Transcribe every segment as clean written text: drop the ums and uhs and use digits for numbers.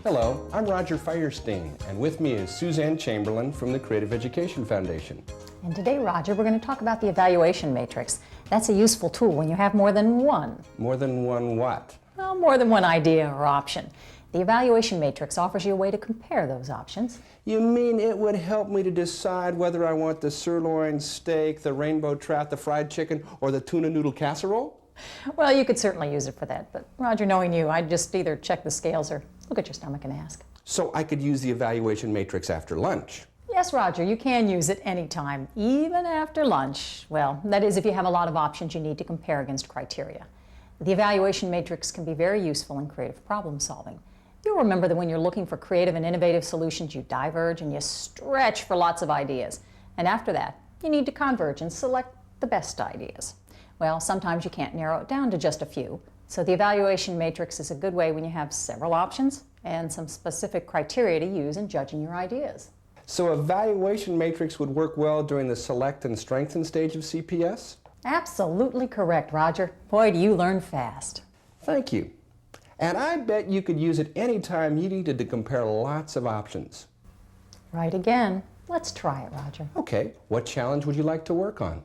Hello, I'm Roger Firestien, and with me is Suzanne Chamberlin from the Creative Education Foundation. And today, Roger, we're going to talk about the evaluation matrix. That's a useful tool when you have more than one. More than one what? Well, more than one idea or option. The evaluation matrix offers you a way to compare those options. You mean it would help me to decide whether I want the sirloin steak, the rainbow trout, the fried chicken, or the tuna noodle casserole? Well, you could certainly use it for that, but Roger, knowing you, I'd just either check the scales or look at your stomach and ask. So I could use the evaluation matrix after lunch? Yes, Roger, you can use it anytime, even after lunch. Well, that is if you have a lot of options you need to compare against criteria. The evaluation matrix can be very useful in creative problem solving. You'll remember that when you're looking for creative and innovative solutions, you diverge and you stretch for lots of ideas. And after that, you need to converge and select the best ideas. Well, sometimes you can't narrow it down to just a few. So the evaluation matrix is a good way when you have several options and some specific criteria to use in judging your ideas. So evaluation matrix would work well during the select and strengthen stage of CPS? Absolutely correct, Roger. Boy, do you learn fast. Thank you. And I bet you could use it anytime you needed to compare lots of options. Right again. Let's try it, Roger. Okay, what challenge would you like to work on?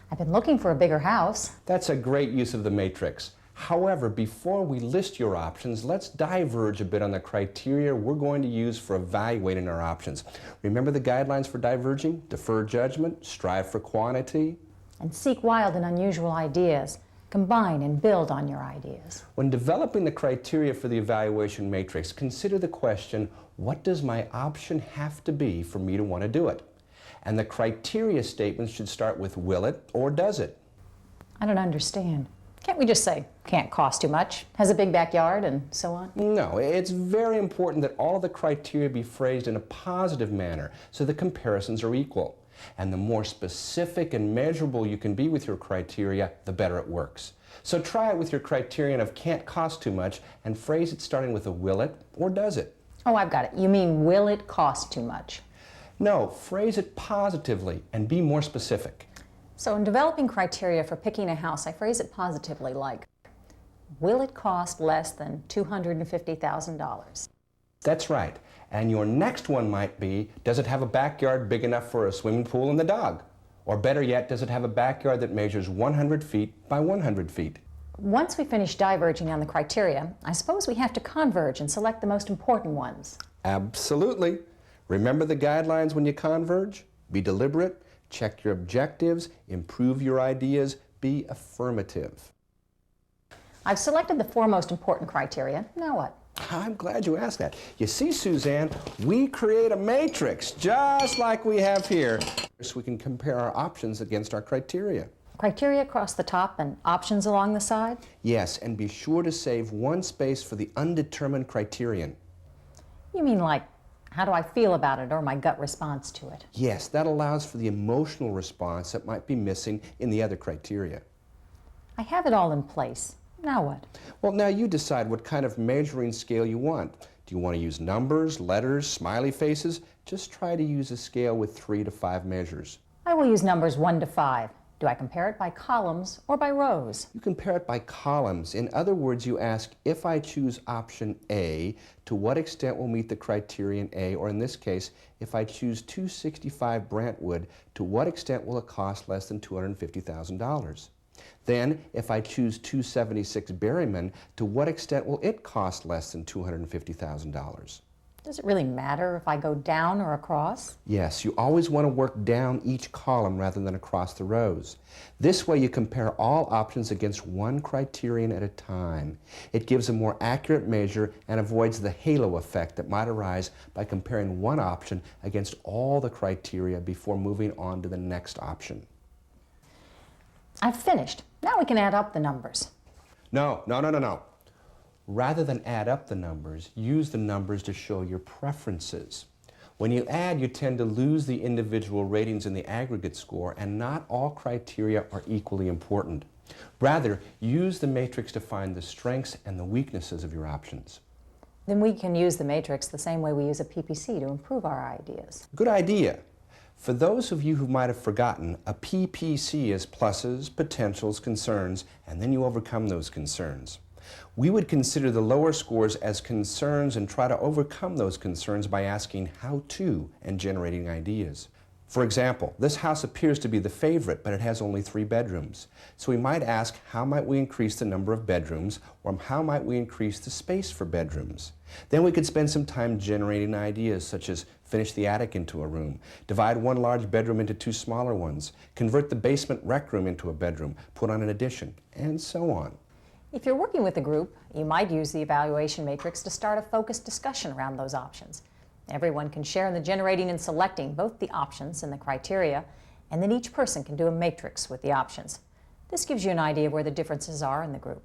I've been looking for a bigger house. That's a great use of the matrix. However, before we list your options, let's diverge a bit on the criteria we're going to use for evaluating our options. Remember the guidelines for diverging? Defer judgment, strive for quantity. And seek wild and unusual ideas. Combine and build on your ideas. When developing the criteria for the evaluation matrix, consider the question, what does my option have to be for me to want to do it? And the criteria statements should start with will it or does it? I don't understand. Can't we just say, can't cost too much, has a big backyard, and so on? No, it's very important that all of the criteria be phrased in a positive manner so the comparisons are equal. And the more specific and measurable you can be with your criteria, the better it works. So try it with your criterion of can't cost too much and phrase it starting with a will it or does it? Oh, I've got it. You mean will it cost too much? No, phrase it positively and be more specific. So in developing criteria for picking a house, I phrase it positively like, will it cost less than $250,000? That's right. And your next one might be, does it have a backyard big enough for a swimming pool and the dog? Or better yet, does it have a backyard that measures 100 feet by 100 feet? Once we finish diverging on the criteria, I suppose we have to converge and select the most important ones. Absolutely. Remember the guidelines when you converge? Be deliberate, check your objectives, improve your ideas, be affirmative. I've selected the four most important criteria. Now what? I'm glad you asked that. You see, Suzanne, we create a matrix just like we have here so we can compare our options against our criteria. Criteria across the top and options along the side? Yes, and be sure to save one space for the undetermined criterion. You mean like, how do I feel about it or my gut response to it? Yes, that allows for the emotional response that might be missing in the other criteria. I have it all in place. Now what? Well, now you decide what kind of measuring scale you want. Do you want to use numbers, letters, smiley faces? Just try to use a scale with 3 to 5 measures. I will use numbers 1 to 5. Do I compare it by columns or by rows? You compare it by columns. In other words, you ask, if I choose option A, to what extent will meet the criterion A? Or in this case, if I choose 265 Brantwood, to what extent will it cost less than $250,000? Then, if I choose 276 Berryman, to what extent will it cost less than $250,000? Does it really matter if I go down or across? Yes, you always want to work down each column rather than across the rows. This way you compare all options against one criterion at a time. It gives a more accurate measure and avoids the halo effect that might arise by comparing one option against all the criteria before moving on to the next option. I've finished. Now we can add up the numbers. No. Rather than add up the numbers, use the numbers to show your preferences. When you add, you tend to lose the individual ratings in the aggregate score, and not all criteria are equally important. Rather, use the matrix to find the strengths and the weaknesses of your options. Then we can use the matrix the same way we use a PPC to improve our ideas. Good idea. For those of you who might have forgotten, a PPC is pluses, potentials, concerns, and then you overcome those concerns. We would consider the lower scores as concerns and try to overcome those concerns by asking how to and generating ideas. For example, this house appears to be the favorite, but it has only 3 bedrooms. So we might ask, how might we increase the number of bedrooms, or how might we increase the space for bedrooms? Then we could spend some time generating ideas such as finish the attic into a room, divide one large bedroom into 2 smaller ones, convert the basement rec room into a bedroom, put on an addition, and so on. If you're working with a group, you might use the evaluation matrix to start a focused discussion around those options. Everyone can share in the generating and selecting both the options and the criteria, and then each person can do a matrix with the options. This gives you an idea of where the differences are in the group.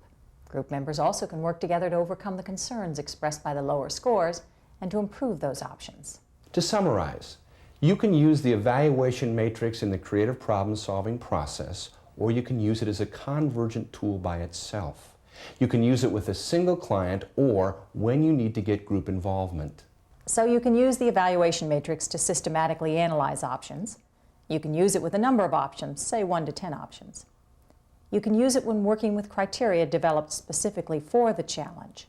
Group members also can work together to overcome the concerns expressed by the lower scores and to improve those options. To summarize, you can use the evaluation matrix in the creative problem-solving process, or you can use it as a convergent tool by itself. You can use it with a single client or when you need to get group involvement. So you can use the evaluation matrix to systematically analyze options. You can use it with a number of options, say 1 to 10 options. You can use it when working with criteria developed specifically for the challenge.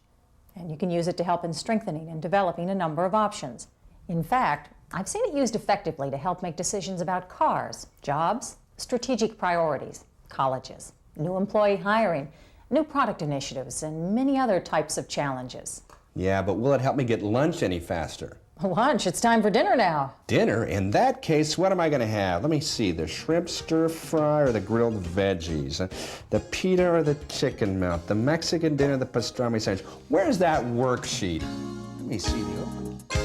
And you can use it to help in strengthening and developing a number of options. In fact, I've seen it used effectively to help make decisions about cars, jobs, strategic priorities, colleges, new employee hiring, new product initiatives, and many other types of challenges. Yeah, but will it help me get lunch any faster? Lunch, it's time for dinner now. Dinner? In that case, what am I going to have? Let me see, the shrimp stir fry or the grilled veggies? The pita or the chicken melt? The Mexican dinner, the pastrami sandwich? Where's that worksheet? Let me see the